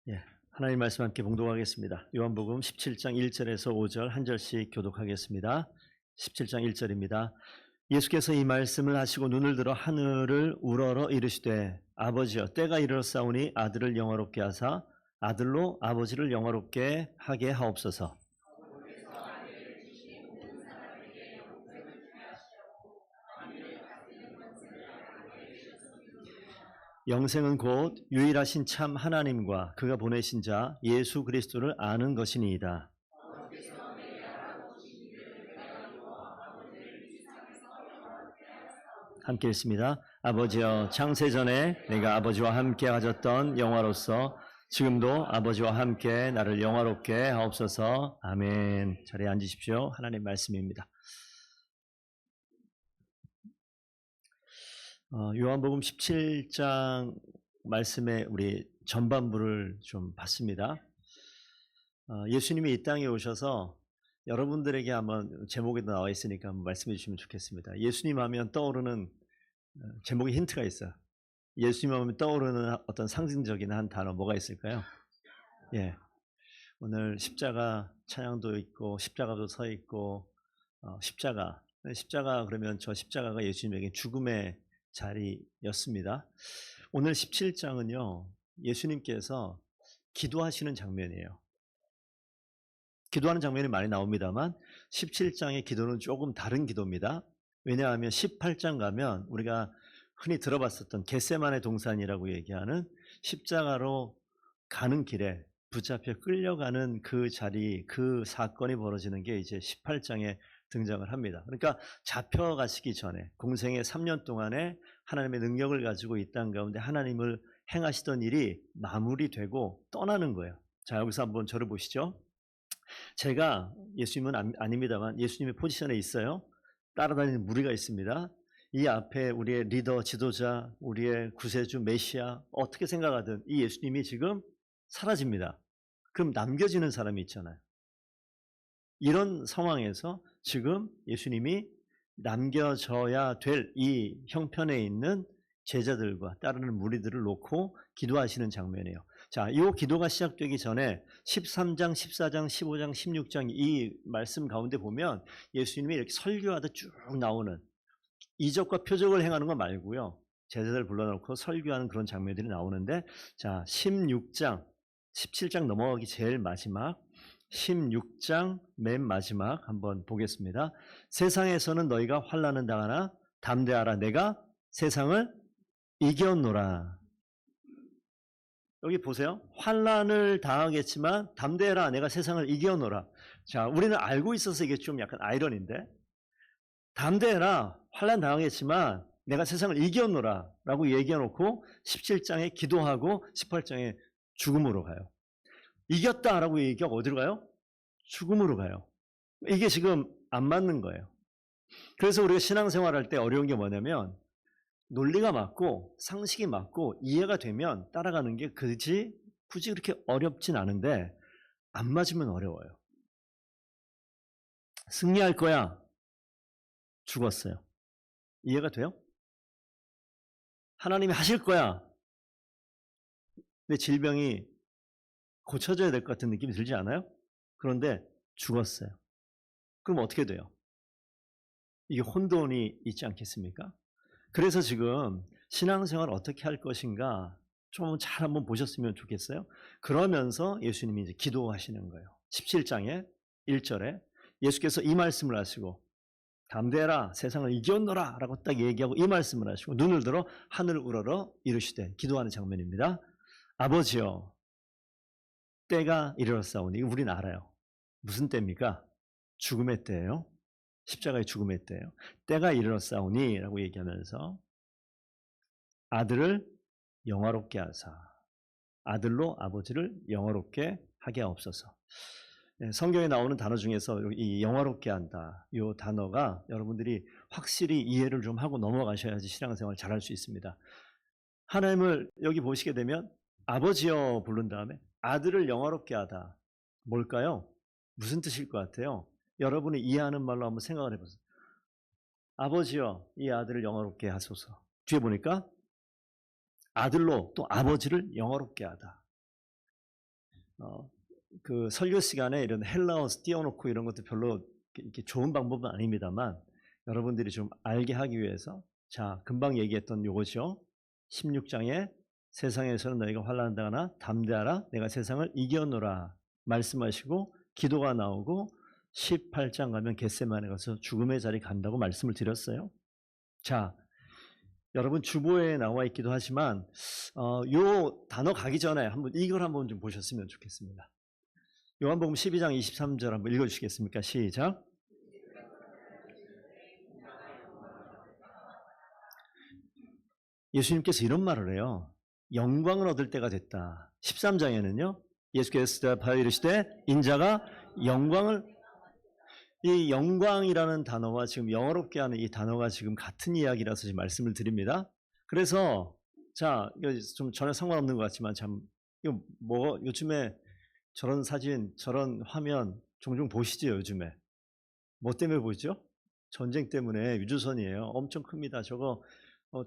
예, 하나님 말씀 함께 봉독하겠습니다. 요한복음 17장 1절에서 5절 한 절씩 교독하겠습니다. 17장 1절입니다. 예수께서 이 말씀을 하시고 눈을 들어 하늘을 우러러 이르시되 아버지여 때가 이르렀사오니 아들을 영화롭게 하사 아들로 아버지를 영화롭게 하게 하옵소서. 영생은 곧 유일하신 참 하나님과 그가 보내신 자 예수 그리스도를 아는 것이니이다. 함께 읽습니다. 아버지여 창세전에 내가 아버지와 함께 가졌던 영화로서 지금도 아버지와 함께 나를 영화롭게 하옵소서. 아멘. 자리에 앉으십시오. 하나님 말씀입니다. 요한복음 17장 말씀의 우리 전반부를 좀 봤습니다. 예수님이 이 땅에 오셔서 여러분들에게 한번 제목에도 나와 있으니까 한번 말씀해 주시면 좋겠습니다. 예수님 하면 떠오르는 제목에 힌트가 있어요. 예수님 하면 떠오르는 어떤 상징적인 한 단어 뭐가 있을까요? 예, 오늘 십자가 찬양도 있고 십자가도 서 있고 십자가 그러면 저 십자가가 예수님에게 죽음의 자리였습니다. 오늘 17장은요 예수님께서 기도하시는 장면이에요. 기도하는 장면이 많이 나옵니다만 17장의 기도는 조금 다른 기도입니다. 왜냐하면 18장 가면 우리가 흔히 들어봤었던 겟세마네 동산이라고 얘기하는 십자가로 가는 길에 붙잡혀 끌려가는 그 자리, 그 사건이 벌어지는 게 이제 18장에 등장을 합니다. 그러니까 잡혀가시기 전에 공생의 3년 동안에 하나님의 능력을 가지고 이 땅 가운데 하나님을 행하시던 일이 마무리되고 떠나는 거예요. 자, 여기서 한번 저를 보시죠. 제가 예수님은 아닙니다만 예수님의 포지션에 있어요. 따라다니는 무리가 있습니다. 이 앞에 우리의 리더, 지도자, 우리의 구세주, 메시아 어떻게 생각하든 이 예수님이 지금 사라집니다. 그럼 남겨지는 사람이 있잖아요. 이런 상황에서 지금 예수님이 남겨져야 될 이 형편에 있는 제자들과 따르는 무리들을 놓고 기도하시는 장면이에요. 자, 이 기도가 시작되기 전에 13장, 14장, 15장, 16장 이 말씀 가운데 보면 예수님이 이렇게 설교하듯 쭉 나오는 이적과 표적을 행하는 거 말고요. 제자들 불러놓고 설교하는 그런 장면들이 나오는데 자, 16장, 17장 넘어가기 제일 마지막 16장 맨 마지막 한번 보겠습니다. 세상에서는 너희가 환난을 당하나 담대하라 내가 세상을 이겼노라. 여기 보세요. 환난을 당하겠지만 담대해라 내가 세상을 이겨노라. 자, 우리는 알고 있어서 이게 좀 약간 아이러니인데 담대해라 환난 당하겠지만 내가 세상을 이겨노라 라고 얘기해놓고 17장에 기도하고 18장에 죽음으로 가요. 이겼다라고 얘기하고 어디로 가요? 죽음으로 가요. 이게 지금 안 맞는 거예요. 그래서 우리가 신앙생활할 때 어려운 게 뭐냐면 논리가 맞고 상식이 맞고 이해가 되면 따라가는 게 굳이 그렇게 어렵진 않은데 안 맞으면 어려워요. 승리할 거야. 죽었어요. 이해가 돼요? 하나님이 하실 거야. 내 질병이 고쳐져야 될 것 같은 느낌이 들지 않아요? 그런데 죽었어요. 그럼 어떻게 돼요? 이게 혼돈이 있지 않겠습니까? 그래서 지금 신앙생활 어떻게 할 것인가 좀 잘 한번 보셨으면 좋겠어요. 그러면서 예수님이 이제 기도하시는 거예요. 17장에 1절에 예수께서 이 말씀을 하시고 담대해라 세상을 이겼노라 라고 딱 얘기하고 이 말씀을 하시고 눈을 들어 하늘을 우러러 이르시되 기도하는 장면입니다. 아버지여 때가 이르렀사오니 우리는 알아요. 무슨 때입니까? 죽음의 때예요. 십자가의 죽음의 때예요. 때가 이르렀사오니 라고 얘기하면서 아들을 영화롭게 하사 아들로 아버지를 영화롭게 하게 하옵소서. 성경에 나오는 단어 중에서 이 영화롭게 한다 이 단어가 여러분들이 확실히 이해를 좀 하고 넘어가셔야지 신앙생활 잘할 수 있습니다. 하나님을 여기 보시게 되면 아버지여 부른 다음에 아들을 영화롭게 하다 뭘까요? 무슨 뜻일 것 같아요? 여러분이 이해하는 말로 한번 생각을 해보세요. 아버지여 이 아들을 영화롭게 하소서. 뒤에 보니까 아들로 또 아버지를 영화롭게 하다. 그 설교 시간에 이런 헬라어 띄워놓고 이런 것도 별로 이렇게 좋은 방법은 아닙니다만 여러분들이 좀 알게 하기 위해서 자, 금방 얘기했던 요거죠. 16장에 세상에서는 너희가 환난을 당하나 담대하라 내가 세상을 이겨노라 말씀하시고 기도가 나오고 18장 가면 겟세마네 가서 죽음의 자리 간다고 말씀을 드렸어요. 자, 여러분 주보에 나와 있기도 하지만 요 단어 가기 전에 이걸 한번 좀 보셨으면 좋겠습니다. 요한복음 12장 23절 한번 읽어주시겠습니까? 시작. 예수님께서 이런 말을 해요. 영광을 얻을 때가 됐다. 13장에는요. 예수께서 대답하여 이르시되 인자가 영광을 이 영광이라는 단어와 지금 영어롭게 하는 이 단어가 지금 같은 이야기라서 지금 말씀을 드립니다. 그래서 자, 이거 좀 전혀 상관없는 것 같지만 참 이거 뭐 요즘에 저런 사진, 저런 화면 종종 보시죠, 요즘에. 뭐 때문에 보죠? 전쟁 때문에 유조선이에요. 엄청 큽니다. 저거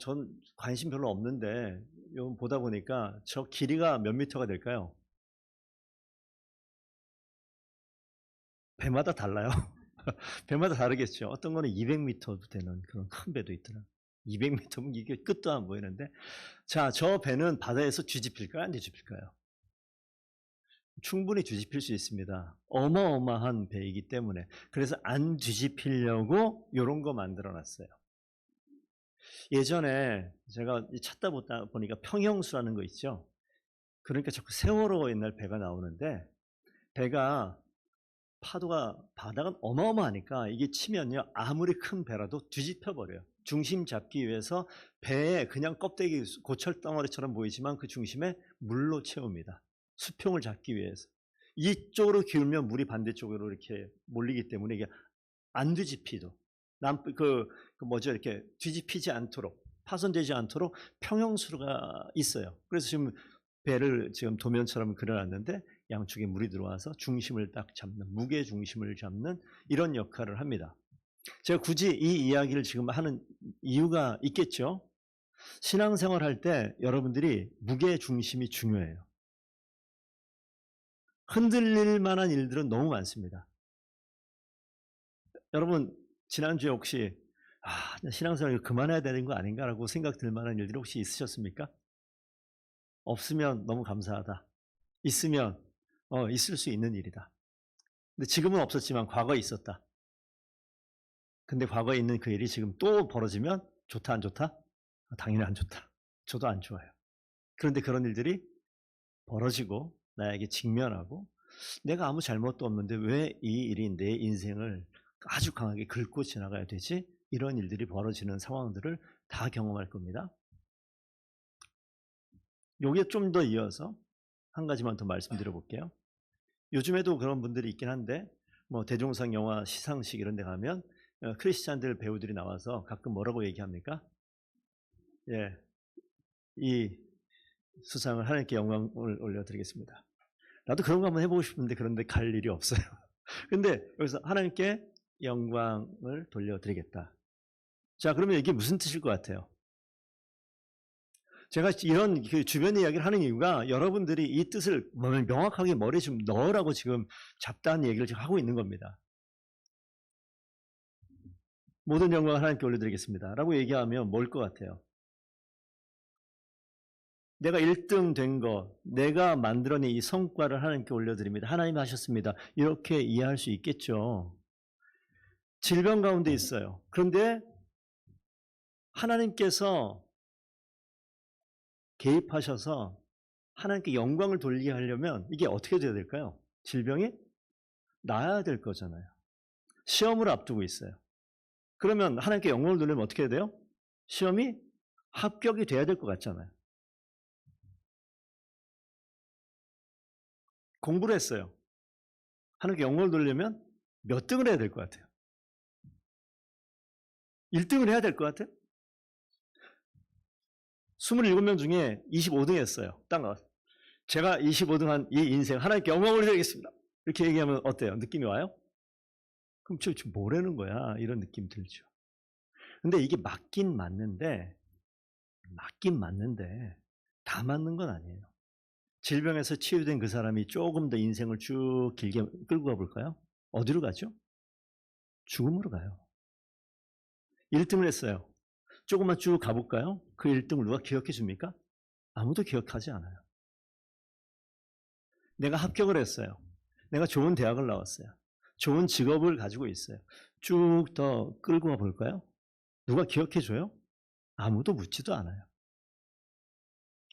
전 관심 별로 없는데 이거 보다 보니까 저 길이가 몇 미터가 될까요? 배마다 달라요. 배마다 다르겠죠. 어떤 거는 200m도 되는 그런 큰 배도 있더라. 200m면 이게 끝도 안 보이는데 자, 저 배는 바다에서 뒤집힐까요? 안 뒤집힐까요? 충분히 뒤집힐 수 있습니다. 어마어마한 배이기 때문에. 그래서 안 뒤집히려고 이런 거 만들어 놨어요. 예전에 제가 찾다 보니까 평형수라는 거 있죠. 그러니까 자꾸 세월호 옛날 배가 나오는데 배가 파도가 바다가 어마어마하니까 이게 치면요 아무리 큰 배라도 뒤집혀 버려요. 중심 잡기 위해서 배에 그냥 껍데기 고철 덩어리처럼 보이지만 그 중심에 물로 채웁니다. 수평을 잡기 위해서. 이쪽으로 기울면 물이 반대쪽으로 이렇게 몰리기 때문에 이게 안 뒤집히도 뭐죠 이렇게 뒤집히지 않도록 파손되지 않도록 평형수가 있어요. 그래서 지금 배를 지금 도면처럼 그려놨는데 양쪽에 물이 들어와서 중심을 딱 잡는 무게 중심을 잡는 이런 역할을 합니다. 제가 굳이 이 이야기를 지금 하는 이유가 있겠죠. 신앙생활 할 때 여러분들이 무게 중심이 중요해요. 흔들릴 만한 일들은 너무 많습니다. 여러분 지난주에 혹시 신앙생활 그만해야 되는 거 아닌가라고 생각 들 만한 일들이 혹시 있으셨습니까? 없으면 너무 감사하다. 있으면 있을 수 있는 일이다. 근데 지금은 없었지만 과거에 있었다. 근데 과거에 있는 그 일이 지금 또 벌어지면 좋다 안 좋다? 당연히 안 좋다. 저도 안 좋아요. 그런데 그런 일들이 벌어지고 나에게 직면하고 내가 아무 잘못도 없는데 왜 이 일이 내 인생을 아주 강하게 긁고 지나가야 되지? 이런 일들이 벌어지는 상황들을 다 경험할 겁니다. 요게 좀 더 이어서 한 가지만 더 말씀드려 볼게요. 요즘에도 그런 분들이 있긴 한데 뭐 대종상 영화 시상식 이런 데 가면 크리스찬들 배우들이 나와서 가끔 뭐라고 얘기합니까? 예, 이 수상을 하나님께 영광을 올려드리겠습니다. 나도 그런 거 한번 해보고 싶은데 그런데 갈 일이 없어요. 근데 여기서 하나님께 영광을 돌려드리겠다. 자, 그러면 이게 무슨 뜻일 것 같아요? 제가 이런 주변 이야기를 하는 이유가 여러분들이 이 뜻을 명확하게 머리에 좀 넣으라고 지금 잡다한 얘기를 지금 하고 있는 겁니다. 모든 영광을 하나님께 올려드리겠습니다. 라고 얘기하면 뭘 것 같아요? 내가 1등 된 거, 내가 만들어낸 이 성과를 하나님께 올려드립니다. 하나님 하셨습니다. 이렇게 이해할 수 있겠죠. 질병 가운데 있어요. 그런데 하나님께서 개입하셔서 하나님께 영광을 돌리게 하려면 이게 어떻게 돼야 될까요? 질병이 나아야 될 거잖아요. 시험을 앞두고 있어요. 그러면 하나님께 영광을 돌리면 어떻게 해야 돼요? 시험이 합격이 돼야 될 것 같잖아요. 공부를 했어요. 하나님께 영광을 돌리려면 몇 등을 해야 될 것 같아요? 1등을 해야 될 것 같아요? 27명 중에 25등 했어요. 딱 나왔어요. 제가 25등 한 이 인생 하나님께 영광을 드리겠습니다. 이렇게 얘기하면 어때요? 느낌이 와요? 그럼 저 뭐라는 거야? 이런 느낌 들죠. 근데 이게 맞긴 맞는데 다 맞는 건 아니에요. 질병에서 치유된 그 사람이 조금 더 인생을 쭉 길게 끌고 가볼까요? 어디로 가죠? 죽음으로 가요. 1등을 했어요. 조금만 쭉 가볼까요? 그 1등을 누가 기억해 줍니까? 아무도 기억하지 않아요. 내가 합격을 했어요. 내가 좋은 대학을 나왔어요. 좋은 직업을 가지고 있어요. 쭉 더 끌고 가 볼까요? 누가 기억해 줘요? 아무도 묻지도 않아요.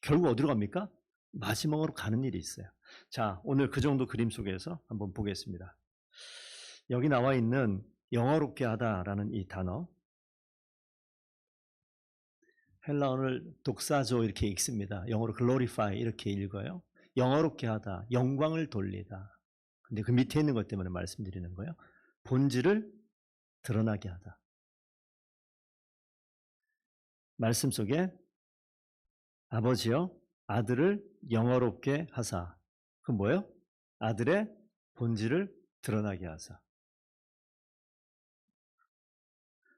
결국 어디로 갑니까? 마지막으로 가는 일이 있어요. 자, 오늘 그 정도 그림 속에서 한번 보겠습니다. 여기 나와 있는 영화롭게 하다라는 이 단어, 헬라어를 독사조 이렇게 읽습니다. 영어로 glorify 이렇게 읽어요. 영화롭게 하다, 영광을 돌리다. 근데 그 밑에 있는 것 때문에 말씀드리는 거예요. 본질을 드러나게 하다. 말씀 속에 아버지여 아들을 영화롭게 하사. 그건 뭐예요? 아들의 본질을 드러나게 하사.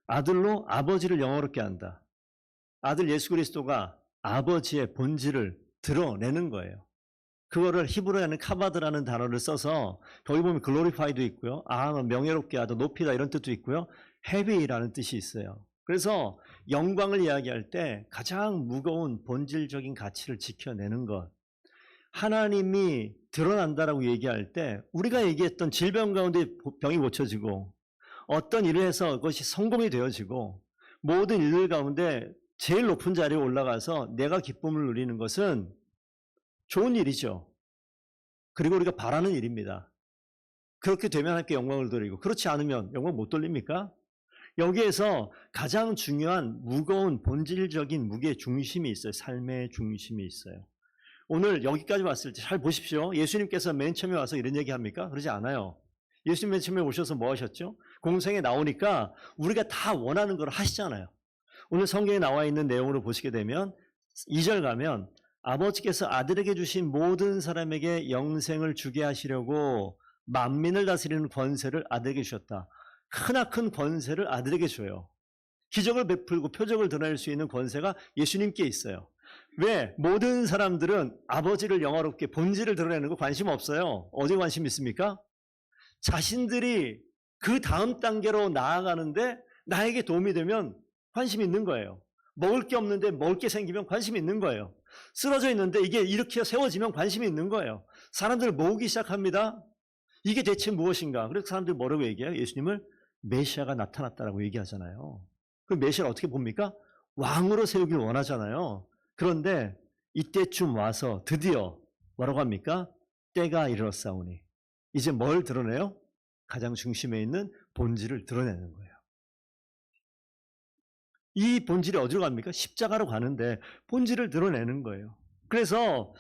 아들로 아버지를 영화롭게 한다. 아들 예수 그리스도가 아버지의 본질을 드러내는 거예요. 그거를 히브리어에는 카바드라는 단어를 써서 거기 보면 글로리파이도 있고요. 명예롭게 하다, 높이다 이런 뜻도 있고요. 헤비라는 뜻이 있어요. 그래서 영광을 이야기할 때 가장 무거운 본질적인 가치를 지켜내는 것. 하나님이 드러난다라고 얘기할 때 우리가 얘기했던 질병 가운데 병이 고쳐지고 어떤 일을 해서 그것이 성공이 되어지고 모든 일들 가운데 제일 높은 자리에 올라가서 내가 기쁨을 누리는 것은 좋은 일이죠. 그리고 우리가 바라는 일입니다. 그렇게 되면 하나님께 영광을 돌리고 그렇지 않으면 영광 못 돌립니까? 여기에서 가장 중요한 무거운 본질적인 무게 중심이 있어요. 삶의 중심이 있어요. 오늘 여기까지 왔을 때 잘 보십시오. 예수님께서 맨 처음에 와서 이런 얘기 합니까? 그러지 않아요. 예수님 맨 처음에 오셔서 뭐 하셨죠? 공생에 나오니까 우리가 다 원하는 걸 하시잖아요. 오늘 성경에 나와 있는 내용으로 보시게 되면 2절 가면 아버지께서 아들에게 주신 모든 사람에게 영생을 주게 하시려고 만민을 다스리는 권세를 아들에게 주셨다. 크나큰 권세를 아들에게 줘요. 기적을 베풀고 표적을 드러낼 수 있는 권세가 예수님께 있어요. 왜? 모든 사람들은 아버지를 영화롭게 본질을 드러내는 거 관심 없어요. 어디 관심 있습니까? 자신들이 그 다음 단계로 나아가는데 나에게 도움이 되면 관심 있는 거예요. 먹을 게 없는데 먹을 게 생기면 관심이 있는 거예요. 쓰러져 있는데 이게 이렇게 세워지면 관심이 있는 거예요. 사람들을 모으기 시작합니다. 이게 대체 무엇인가? 그래서 사람들이 뭐라고 얘기해요? 예수님을 메시아가 나타났다라고 얘기하잖아요. 그 메시아를 어떻게 봅니까? 왕으로 세우길 원하잖아요. 그런데 이때쯤 와서 드디어 뭐라고 합니까? 때가 이르렀사오니. 이제 뭘 드러내요? 가장 중심에 있는 본질을 드러내는 거예요. 이 본질이 어디로 갑니까? 십자가로 가는데 본질을 드러내는 거예요. 그래서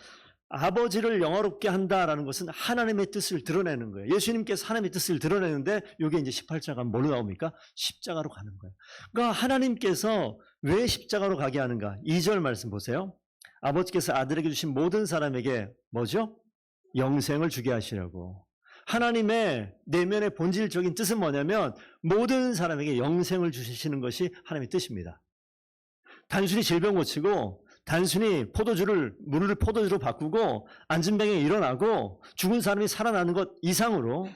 아버지를 영화롭게 한다라는 것은 하나님의 뜻을 드러내는 거예요. 예수님께서 하나님의 뜻을 드러내는데 이게 이제 18자가 뭐로 나옵니까? 십자가로 가는 거예요. 그러니까 하나님께서 왜 십자가로 가게 하는가? 2절 말씀 보세요. 아버지께서 아들에게 주신 모든 사람에게 뭐죠? 영생을 주게 하시려고. 하나님의 내면의 본질적인 뜻은 뭐냐면 모든 사람에게 영생을 주시는 것이 하나님의 뜻입니다. 단순히 질병 고치고 단순히 물을 포도주로 바꾸고 앉은 병에 일어나고 죽은 사람이 살아나는 것 이상으로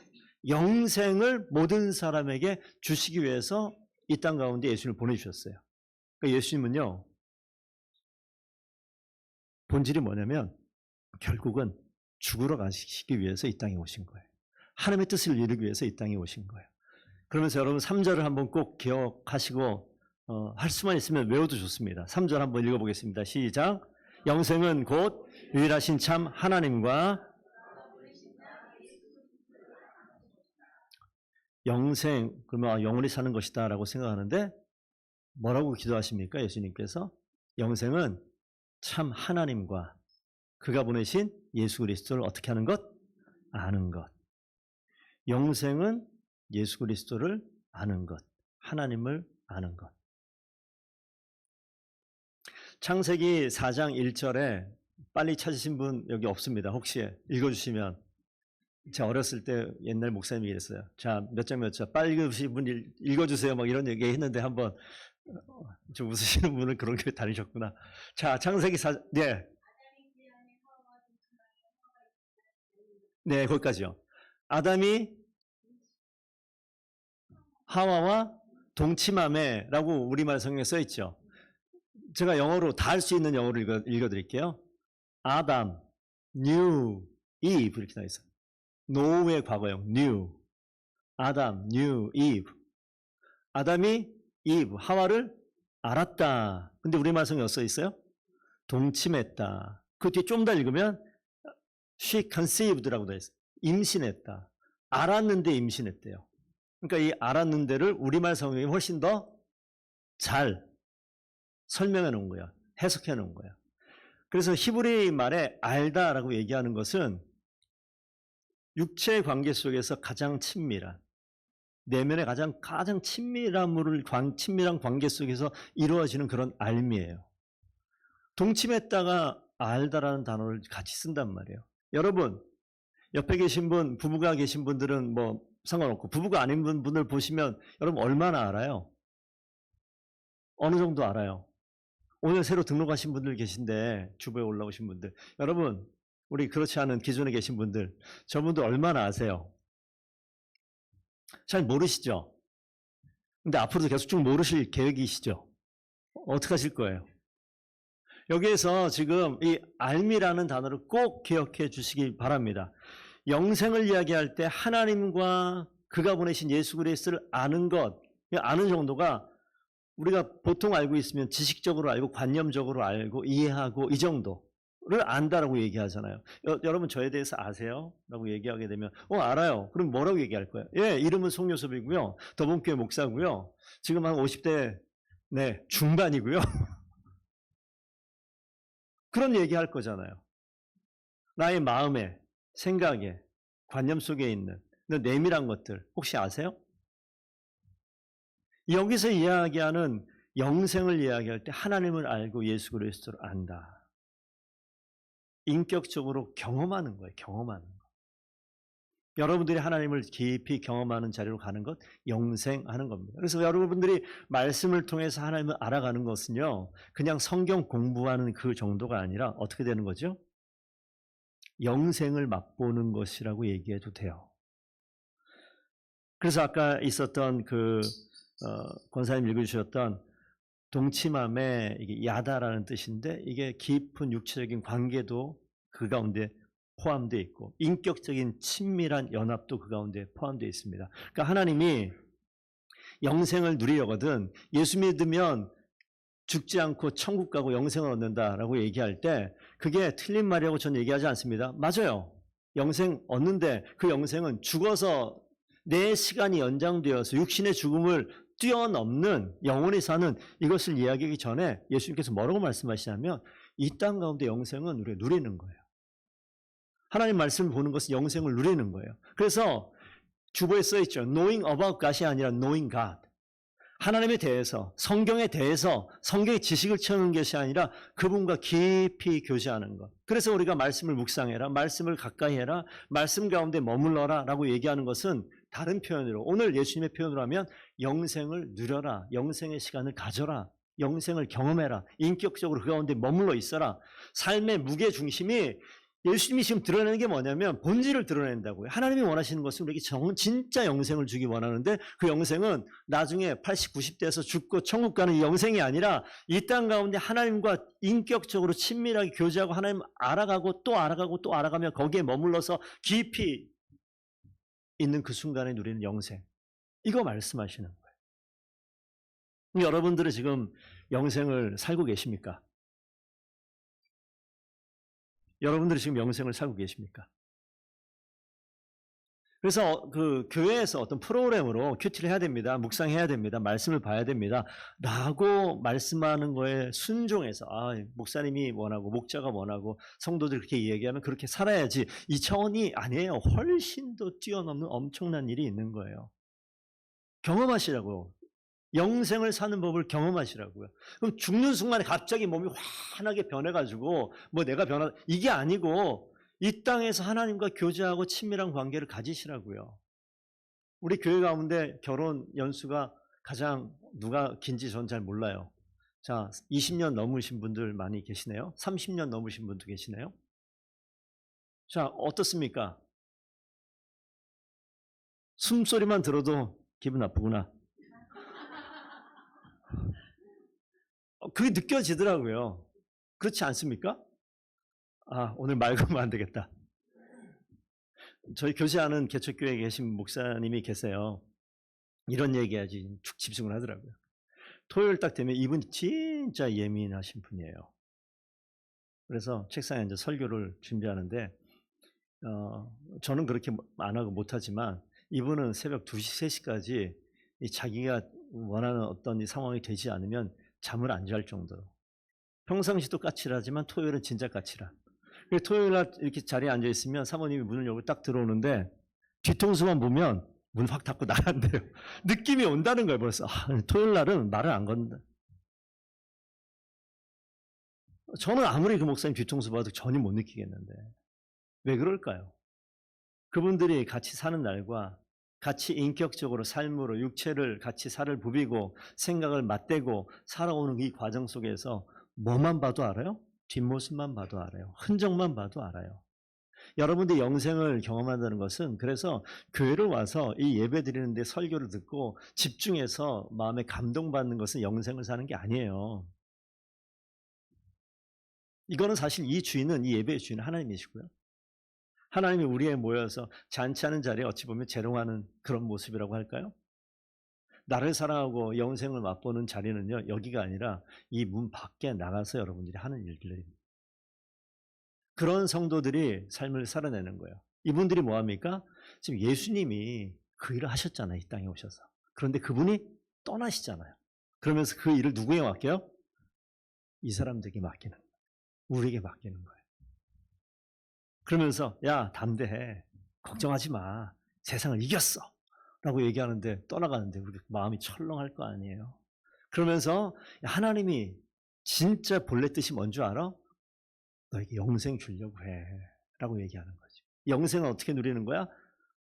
영생을 모든 사람에게 주시기 위해서 이 땅 가운데 예수님을 보내주셨어요. 그러니까 예수님은요, 본질이 뭐냐면 결국은 죽으러 가시기 위해서 이 땅에 오신 거예요. 하나님의 뜻을 이루기 위해서 이 땅에 오신 거예요. 그러면서 여러분 3절을 한번 꼭 기억하시고 할 수만 있으면 외워도 좋습니다. 3절 한번 읽어보겠습니다. 시작. 영생은 곧 유일하신 참 하나님과 영생, 그러면 영원히 사는 것이다 라고 생각하는데 뭐라고 기도하십니까? 예수님께서 영생은 참 하나님과 그가 보내신 예수 그리스도를 어떻게 하는 것? 아는 것. 영생은 예수 그리스도를 아는 것, 하나님을 아는 것. 창세기 4장 1절에 빨리 찾으신 분 여기 없습니다. 혹시 읽어주시면. 제가 어렸을 때 옛날 목사님이 이랬어요. 자, 몇 장 몇 절 빨리 읽으신 분 읽어주세요. 막 이런 얘기 했는데 한번 좀 웃으시는 분은 그런 게 다니셨구나. 자, 창세기 4, 네. 네, 거기까지요. 아담이 하와와 동침함에라고 우리말 성경에 써 있죠. 제가 영어로 다 할 수 있는 영어를 읽어드릴게요. 아담, knew, Eve 이렇게 나 있어요. know의 과거형 knew. 아담, knew, Eve. 아담이 Eve, 하와를 알았다. 근데 우리말 성경에 써 있어요? 동침했다. 그 뒤에 좀 더 읽으면 she conceived라고 되어 있어요. 임신했다. 알았는데 임신했대요. 그러니까 이 알았는데를 우리말 성경이 훨씬 더 잘 설명해 놓은 거야. 해석해 놓은 거야. 그래서 히브리 말에 알다라고 얘기하는 것은 육체 관계 속에서 가장 친밀한, 내면의 가장 친밀한 관계 속에서 이루어지는 그런 알미예요. 동침했다가 알다라는 단어를 같이 쓴단 말이에요. 여러분, 옆에 계신 분, 부부가 계신 분들은 뭐 상관없고, 부부가 아닌 분들 보시면 여러분 얼마나 알아요? 어느 정도 알아요? 오늘 새로 등록하신 분들 계신데, 주부에 올라오신 분들. 여러분, 우리 그렇지 않은 기존에 계신 분들, 저분들 얼마나 아세요? 잘 모르시죠? 근데 앞으로도 계속 쭉 모르실 계획이시죠? 어떻게 하실 거예요? 여기에서 지금 이 알미라는 단어를 꼭 기억해 주시기 바랍니다. 영생을 이야기할 때 하나님과 그가 보내신 예수 그리스도를 아는 것, 아는 정도가 우리가 보통 알고 있으면 지식적으로 알고 관념적으로 알고 이해하고 이 정도를 안다라고 얘기하잖아요. 여러분 저에 대해서 아세요? 라고 얘기하게 되면 알아요. 그럼 뭐라고 얘기할 거예요? 예, 이름은 송요섭이고요. 더본교회 목사고요. 지금 한 50대 네, 중반이고요. 그런 얘기할 거잖아요. 나의 마음에, 생각에, 관념 속에 있는 내밀한 것들 혹시 아세요? 여기서 이야기하는 영생을 이야기할 때 하나님을 알고 예수 그리스도를 안다. 인격적으로 경험하는 거예요. 경험하는 거. 여러분들이 하나님을 깊이 경험하는 자리로 가는 것, 영생하는 겁니다. 그래서 여러분들이 말씀을 통해서 하나님을 알아가는 것은요, 그냥 성경 공부하는 그 정도가 아니라 어떻게 되는 거죠? 영생을 맛보는 것이라고 얘기해도 돼요. 그래서 아까 있었던 권사님 읽어주셨던 동침함에 이게 야다라는 뜻인데 이게 깊은 육체적인 관계도 그 가운데 포함되어 있고 인격적인 친밀한 연합도 그 가운데 포함되어 있습니다. 그러니까 하나님이 영생을 누리려거든 예수 믿으면 죽지 않고 천국 가고 영생을 얻는다라고 얘기할 때 그게 틀린 말이라고 저는 얘기하지 않습니다. 맞아요. 영생 얻는데 그 영생은 죽어서 내 시간이 연장되어서 육신의 죽음을 뛰어넘는 영원히 사는 이것을 이야기하기 전에 예수님께서 뭐라고 말씀하시냐면 이 땅 가운데 영생은 우리가 누리는 거예요. 하나님 말씀을 보는 것은 영생을 누리는 거예요. 그래서 주보에 써있죠. Knowing about God이 아니라 knowing God. 하나님에 대해서, 성경에 대해서 성경의 지식을 채우는 것이 아니라 그분과 깊이 교제하는 것. 그래서 우리가 말씀을 묵상해라, 말씀을 가까이 해라, 말씀 가운데 머물러라 라고 얘기하는 것은 다른 표현으로 오늘 예수님의 표현으로 하면 영생을 누려라, 영생의 시간을 가져라, 영생을 경험해라, 인격적으로 그 가운데 머물러 있어라. 삶의 무게중심이 예수님이 지금 드러내는 게 뭐냐면 본질을 드러낸다고요. 하나님이 원하시는 것은 우리에게 진짜 영생을 주기 원하는데 그 영생은 나중에 80, 90대에서 죽고 천국 가는 이 영생이 아니라 이 땅 가운데 하나님과 인격적으로 친밀하게 교제하고 하나님 알아가고 또 알아가고 또 알아가며 거기에 머물러서 깊이 있는 그 순간에 누리는 영생. 이거 말씀하시는 거예요. 여러분들은 지금 영생을 살고 계십니까? 여러분들이 지금 영생을 살고 계십니까? 그래서 그 교회에서 어떤 프로그램으로 큐티를 해야 됩니다. 묵상해야 됩니다. 말씀을 봐야 됩니다. 라고 말씀하는 거에 순종해서 목사님이 원하고 목자가 원하고 성도들이 그렇게 얘기하면 그렇게 살아야지 이 차원이 아니에요. 훨씬 더 뛰어넘는 엄청난 일이 있는 거예요. 경험하시라고요. 영생을 사는 법을 경험하시라고요. 그럼 죽는 순간에 갑자기 몸이 환하게 변해가지고 뭐 내가 이게 아니고 이 땅에서 하나님과 교제하고 친밀한 관계를 가지시라고요. 우리 교회 가운데 결혼 연수가 가장 누가 긴지 전 잘 몰라요. 자, 20년 넘으신 분들 많이 계시네요. 30년 넘으신 분도 계시네요. 자, 어떻습니까? 숨소리만 들어도 기분 나쁘구나. 그게 느껴지더라고요. 그렇지 않습니까? 아, 오늘 말 걸면 안 되겠다. 저희 교제하는 개척교회에 계신 목사님이 계세요. 이런 얘기하지 축 집중을 하더라고요. 토요일 딱 되면 이분이 진짜 예민하신 분이에요. 그래서 책상에 앉아 설교를 준비하는데 저는 그렇게 안 하고 못하지만 이분은 새벽 2시, 3시까지 자기가 원하는 어떤 상황이 되지 않으면 잠을 안 잘 정도로. 평상시도 까칠하지만 토요일은 진짜 까칠한. 토요일 날 이렇게 자리에 앉아 있으면 사모님이 문을 열고 딱 들어오는데 뒤통수만 보면 문 확 닫고 나간대요. 느낌이 온다는 거예요. 벌써 토요일 날은 말을 안 건다. 저는 아무리 그 목사님 뒤통수 봐도 전혀 못 느끼겠는데 왜 그럴까요? 그분들이 같이 사는 날과 같이 인격적으로 삶으로 육체를 같이 살을 부비고 생각을 맞대고 살아오는 이 과정 속에서 뭐만 봐도 알아요? 뒷모습만 봐도 알아요. 흔적만 봐도 알아요. 여러분들이 영생을 경험한다는 것은 그래서 교회를 와서 이 예배 드리는데 설교를 듣고 집중해서 마음에 감동받는 것은 영생을 사는 게 아니에요. 이거는 사실 이 주인은, 이 예배의 주인은 하나님이시고요. 하나님이 우리에 모여서 잔치하는 자리에 어찌 보면 재롱하는 그런 모습이라고 할까요? 나를 사랑하고 영생을 맛보는 자리는요, 여기가 아니라 이 문 밖에 나가서 여러분들이 하는 일들입니다. 그런 성도들이 삶을 살아내는 거예요. 이분들이 뭐합니까? 지금 예수님이 그 일을 하셨잖아요. 이 땅에 오셔서. 그런데 그분이 떠나시잖아요. 그러면서 그 일을 누구에게 맡겨요? 이 사람들에게 맡기는 거예요. 우리에게 맡기는 거예요. 그러면서 야, 담대해. 걱정하지 마. 세상을 이겼어. 라고 얘기하는데 떠나가는데 우리 마음이 철렁할 거 아니에요. 그러면서 하나님이 진짜 본래 뜻이 뭔 줄 알아? 너에게 영생 주려고 해. 라고 얘기하는 거죠. 영생은 어떻게 누리는 거야?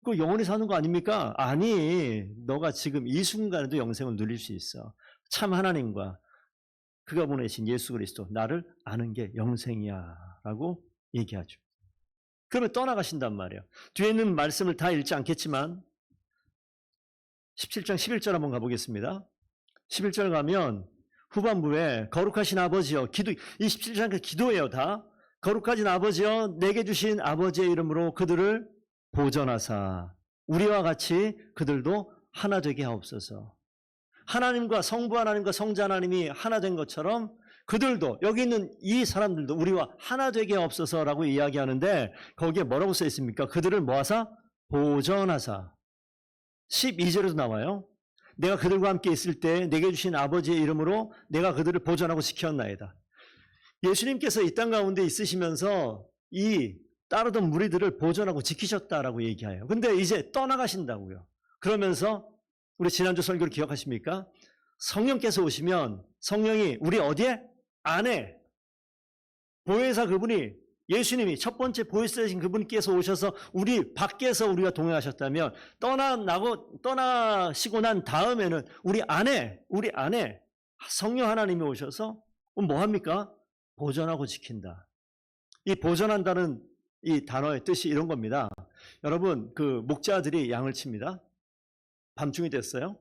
그거 영원히 사는 거 아닙니까? 아니, 너가 지금 이 순간에도 영생을 누릴 수 있어. 참 하나님과 그가 보내신 예수 그리스도 나를 아는 게 영생이야. 라고 얘기하죠. 그러면 떠나가신단 말이에요. 뒤에 있는 말씀을 다 읽지 않겠지만 17장 11절 한번 가보겠습니다. 11절 가면 후반부에 거룩하신 아버지여, 기도, 이 17장 기도예요. 다 거룩하신 아버지여, 내게 주신 아버지의 이름으로 그들을 보전하사 우리와 같이 그들도 하나 되게 하옵소서. 하나님과 성부 하나님과 성자 하나님이 하나 된 것처럼 그들도, 여기 있는 이 사람들도 우리와 하나 되게 하옵소서라고 이야기하는데 거기에 뭐라고 써 있습니까? 그들을 모아사 보전하사. 12절에도 나와요. 내가 그들과 함께 있을 때 내게 주신 아버지의 이름으로 내가 그들을 보전하고 지켰나이다. 예수님께서 이 땅 가운데 있으시면서 이 따르던 무리들을 보전하고 지키셨다라고 얘기해요. 근데 이제 떠나가신다고요. 그러면서 우리 지난주 설교를 기억하십니까? 성령께서 오시면 성령이 우리 어디에? 안에. 보혜사 그분이, 예수님이 첫 번째 보혜사 되신 그분께서 오셔서 우리 밖에서 우리가 동행하셨다면 떠나시고 난 다음에는 우리 안에 성령 하나님이 오셔서 뭐 합니까? 보전하고 지킨다. 이 보전한다는 이 단어의 뜻이 이런 겁니다. 여러분, 그 목자들이 양을 칩니다. 밤중이 됐어요.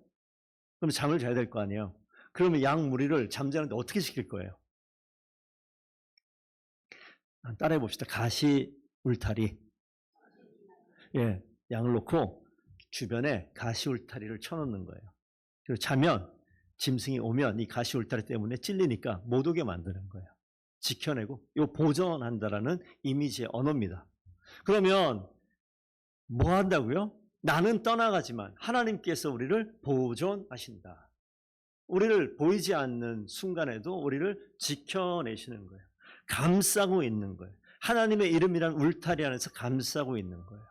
그럼 잠을 자야 될 거 아니에요. 그러면 양 무리를 잠자는데 어떻게 시킬 거예요? 따라해 봅시다. 가시 울타리. 예, 양을 놓고 주변에 가시 울타리를 쳐놓는 거예요. 그리고 자면 짐승이 오면 이 가시 울타리 때문에 찔리니까 못 오게 만드는 거예요. 지켜내고 이 보전한다라는 이미지의 언어입니다. 그러면 뭐 한다고요? 나는 떠나가지만 하나님께서 우리를 보존하신다. 우리를 보이지 않는 순간에도 우리를 지켜내시는 거예요. 감싸고 있는 거예요. 하나님의 이름이란 울타리 안에서 감싸고 있는 거예요.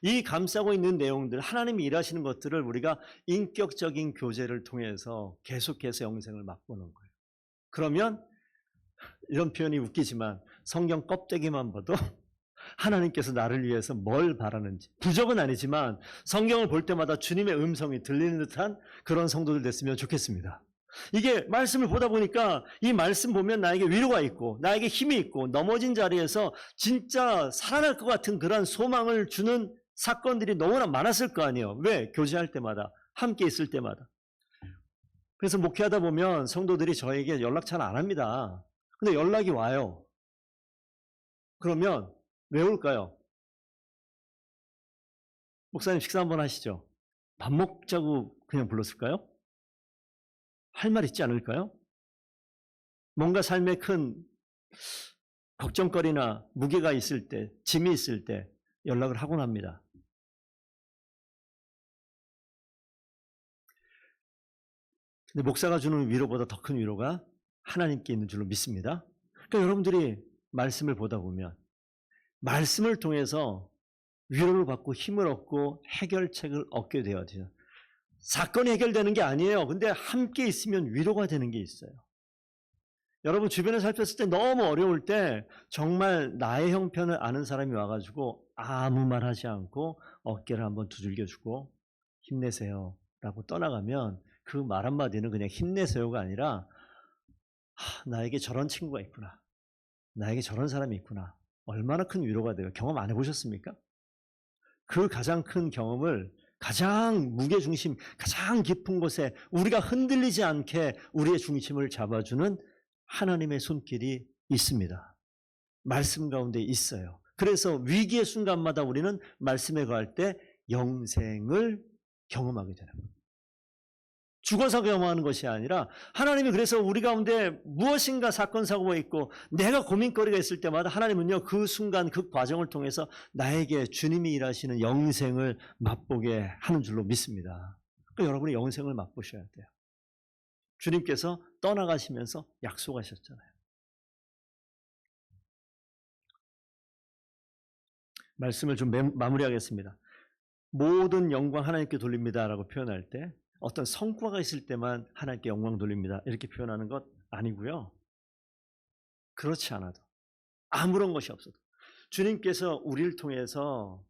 이 감싸고 있는 내용들, 하나님이 일하시는 것들을 우리가 인격적인 교제를 통해서 계속해서 영생을 맛보는 거예요. 그러면 이런 표현이 웃기지만 성경 껍데기만 봐도 하나님께서 나를 위해서 뭘 바라는지, 부적은 아니지만 성경을 볼 때마다 주님의 음성이 들리는 듯한 그런 성도들 됐으면 좋겠습니다. 이게 말씀을 보다 보니까 이 말씀 보면 나에게 위로가 있고 나에게 힘이 있고 넘어진 자리에서 진짜 살아날 것 같은 그런 소망을 주는 사건들이 너무나 많았을 거 아니에요. 왜? 교제할 때마다, 함께 있을 때마다. 그래서 목회하다 보면 성도들이 저에게 연락 잘 안 합니다. 근데 연락이 와요. 그러면 왜 올까요? 목사님 식사 한번 하시죠. 밥 먹자고 그냥 불렀을까요? 할 말 있지 않을까요? 뭔가 삶에 큰 걱정거리나 무게가 있을 때, 짐이 있을 때 연락을 하곤 합니다. 근데 목사가 주는 위로보다 더 큰 위로가 하나님께 있는 줄로 믿습니다. 그러니까 여러분들이 말씀을 보다 보면 말씀을 통해서 위로를 받고 힘을 얻고 해결책을 얻게 되어야 돼요. 사건이 해결되는 게 아니에요. 근데 함께 있으면 위로가 되는 게 있어요. 여러분 주변을 살폈을 때 너무 어려울 때 정말 나의 형편을 아는 사람이 와가지고 아무 말 하지 않고 어깨를 한번 두들겨주고 힘내세요 라고 떠나가면 그 말 한마디는 그냥 힘내세요가 아니라 나에게 저런 친구가 있구나, 나에게 저런 사람이 있구나, 얼마나 큰 위로가 돼요. 경험 안 해보셨습니까? 그 가장 큰 경험을 가장 무게중심, 가장 깊은 곳에 우리가 흔들리지 않게 우리의 중심을 잡아주는 하나님의 손길이 있습니다. 말씀 가운데 있어요. 그래서 위기의 순간마다 우리는 말씀에 거할 때 영생을 경험하게 되는 거예요. 죽어서 경험하는 것이 아니라 하나님이 그래서 우리 가운데 무엇인가 사건 사고가 있고 내가 고민거리가 있을 때마다 하나님은요 그 순간 그 과정을 통해서 나에게 주님이 일하시는 영생을 맛보게 하는 줄로 믿습니다. 그러니까 여러분이 영생을 맛보셔야 돼요. 주님께서 떠나가시면서 약속하셨잖아요. 말씀을 좀 마무리하겠습니다. 모든 영광 하나님께 돌립니다라고 표현할 때 어떤 성과가 있을 때만 하나님께 영광 돌립니다 이렇게 표현하는 것 아니고요. 그렇지 않아도 아무런 것이 없어도 주님께서 우리를 통해서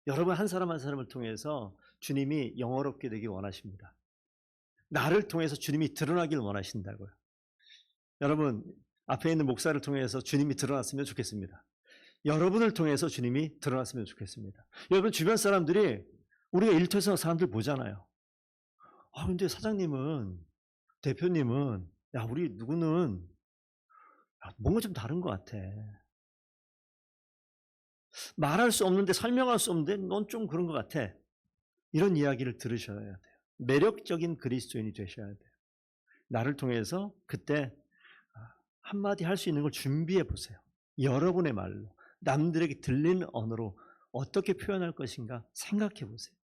여러분 한 사람 한 사람을 통해서 주님이 영화롭게 되기 원하십니다. 나를 통해서 주님이 드러나길 원하신다고요. 여러분 앞에 있는 목사를 통해서 주님이 드러났으면 좋겠습니다. 여러분을 통해서 주님이 드러났으면 좋겠습니다. 여러분 주변 사람들이 우리가 일터에서 사람들 보잖아요. 근데 사장님은, 대표님은, 야, 우리 누구는, 뭔가 좀 다른 것 같아. 말할 수 없는데, 설명할 수 없는데, 넌 좀 그런 것 같아. 이런 이야기를 들으셔야 돼요. 매력적인 그리스도인이 되셔야 돼요. 나를 통해서 그때 한마디 할 수 있는 걸 준비해 보세요. 여러분의 말로, 남들에게 들리는 언어로 어떻게 표현할 것인가 생각해 보세요.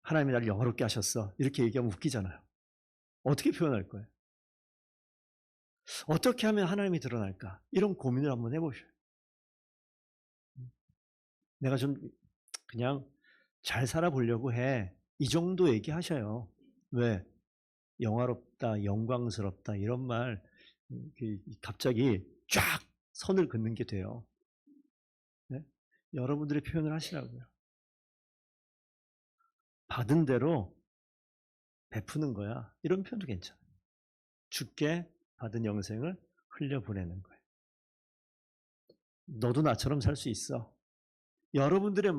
하나님이 나를 영화롭게 하셨어. 이렇게 얘기하면 웃기잖아요. 어떻게 표현할 거예요? 어떻게 하면 하나님이 드러날까? 이런 고민을 한번 해보셔요. 내가 좀 그냥 잘 살아보려고 해. 이 정도 얘기하셔요. 왜? 영화롭다, 영광스럽다 이런 말 갑자기 쫙 선을 긋는 게 돼요. 네? 여러분들이 표현을 하시라고요. 받은 대로 베푸는 거야. 이런 표현도 괜찮아요. 주께 받은 영생을 흘려보내는 거예요. 너도 나처럼 살 수 있어. 여러분들의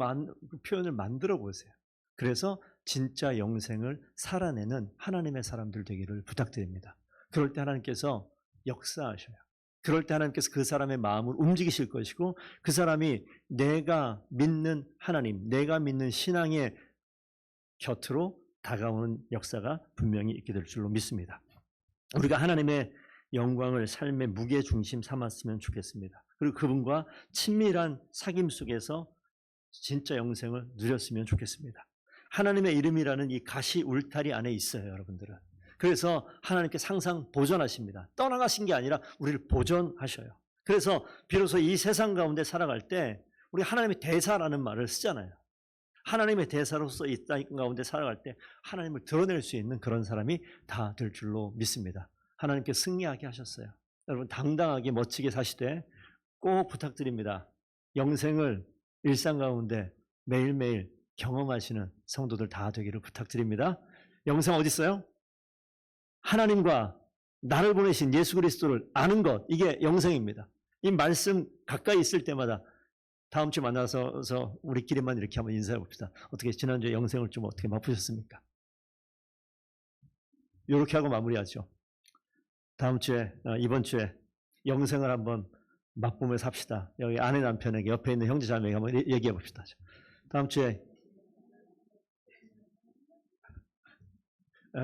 표현을 만들어 보세요. 그래서 진짜 영생을 살아내는 하나님의 사람들 되기를 부탁드립니다. 그럴 때 하나님께서 역사하셔요. 그럴 때 하나님께서 그 사람의 마음을 움직이실 것이고 그 사람이 내가 믿는 하나님, 내가 믿는 신앙의 곁으로 다가오는 역사가 분명히 있게 될 줄로 믿습니다. 우리가 하나님의 영광을 삶의 무게중심 삼았으면 좋겠습니다. 그리고 그분과 친밀한 사귐 속에서 진짜 영생을 누렸으면 좋겠습니다. 하나님의 이름이라는 이 가시 울타리 안에 있어요, 여러분들은. 그래서 하나님께 항상 보존하십니다. 떠나가신 게 아니라 우리를 보존하셔요. 그래서 비로소 이 세상 가운데 살아갈 때 우리 하나님의 대사라는 말을 쓰잖아요. 하나님의 대사로서 이 땅 가운데 살아갈 때 하나님을 드러낼 수 있는 그런 사람이 다 될 줄로 믿습니다. 하나님께 승리하게 하셨어요. 여러분 당당하게 멋지게 사시되 꼭 부탁드립니다. 영생을 일상 가운데 매일매일 경험하시는 성도들 다 되기를 부탁드립니다. 영생 어디 있어요? 하나님과 나를 보내신 예수 그리스도를 아는 것, 이게 영생입니다. 이 말씀 가까이 있을 때마다 다음 주 만나서 우리끼리만 이렇게 한번 인사해 봅시다. 어떻게 지난주에 영생을 좀 어떻게 맛보셨습니까? 이렇게 하고 마무리하죠. 다음 주에 이번 주에 영생을 한번 맛보며 삽시다. 여기 아내 남편에게 옆에 있는 형제 자매에게 한번 얘기해 봅시다. 다음 주에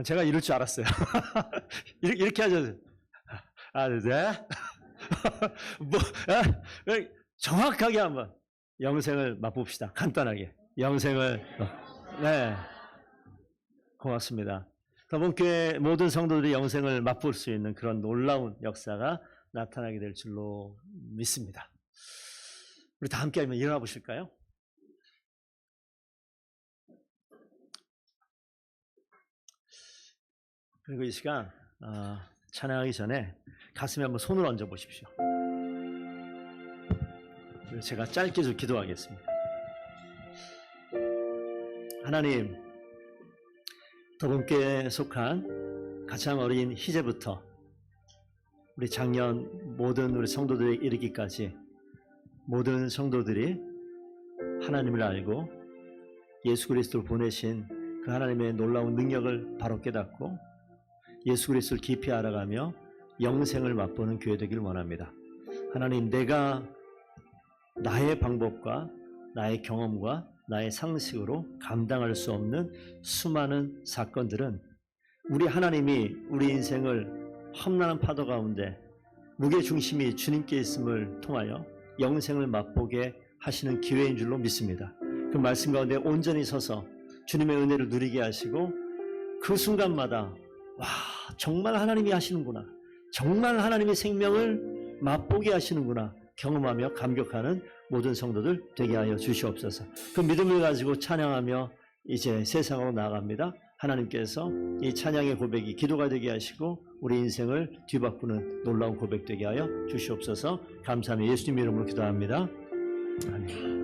제가 이럴 줄 알았어요. 이렇게 하죠. 네. 뭐 정확하게 한번 영생을 맛봅시다. 간단하게 영생을. 네, 고맙습니다. 더본교회 모든 성도들이 영생을 맛볼 수 있는 그런 놀라운 역사가 나타나게 될 줄로 믿습니다. 우리 다 함께 한번 일어나 보실까요? 그리고 이 시간 찬양하기 전에 가슴에 한번 손을 얹어 보십시오. 제가 짧게 좀 기도하겠습니다. 하나님, 더본교회에 속한 가장 어린 희재부터 우리 작년 모든 우리 성도들에 이르기까지 모든 성도들이 하나님을 알고 예수 그리스도를 보내신 그 하나님의 놀라운 능력을 바로 깨닫고 예수 그리스도를 깊이 알아가며 영생을 맛보는 교회 되기를 원합니다. 하나님, 내가 나의 방법과 나의 경험과 나의 상식으로 감당할 수 없는 수많은 사건들은 우리 하나님이 우리 인생을 험난한 파도 가운데 무게중심이 주님께 있음을 통하여 영생을 맛보게 하시는 기회인 줄로 믿습니다. 그 말씀 가운데 온전히 서서 주님의 은혜를 누리게 하시고 그 순간마다 와, 정말 하나님이 하시는구나, 정말 하나님의 생명을 맛보게 하시는구나 경험하며 감격하는 모든 성도들 되게 하여 주시옵소서. 그 믿음을 가지고 찬양하며 이제 세상으로 나아갑니다. 하나님께서 이 찬양의 고백이 기도가 되게 하시고 우리 인생을 뒤바꾸는 놀라운 고백 되게 하여 주시옵소서. 감사하며 예수님 이름으로 기도합니다. 아멘.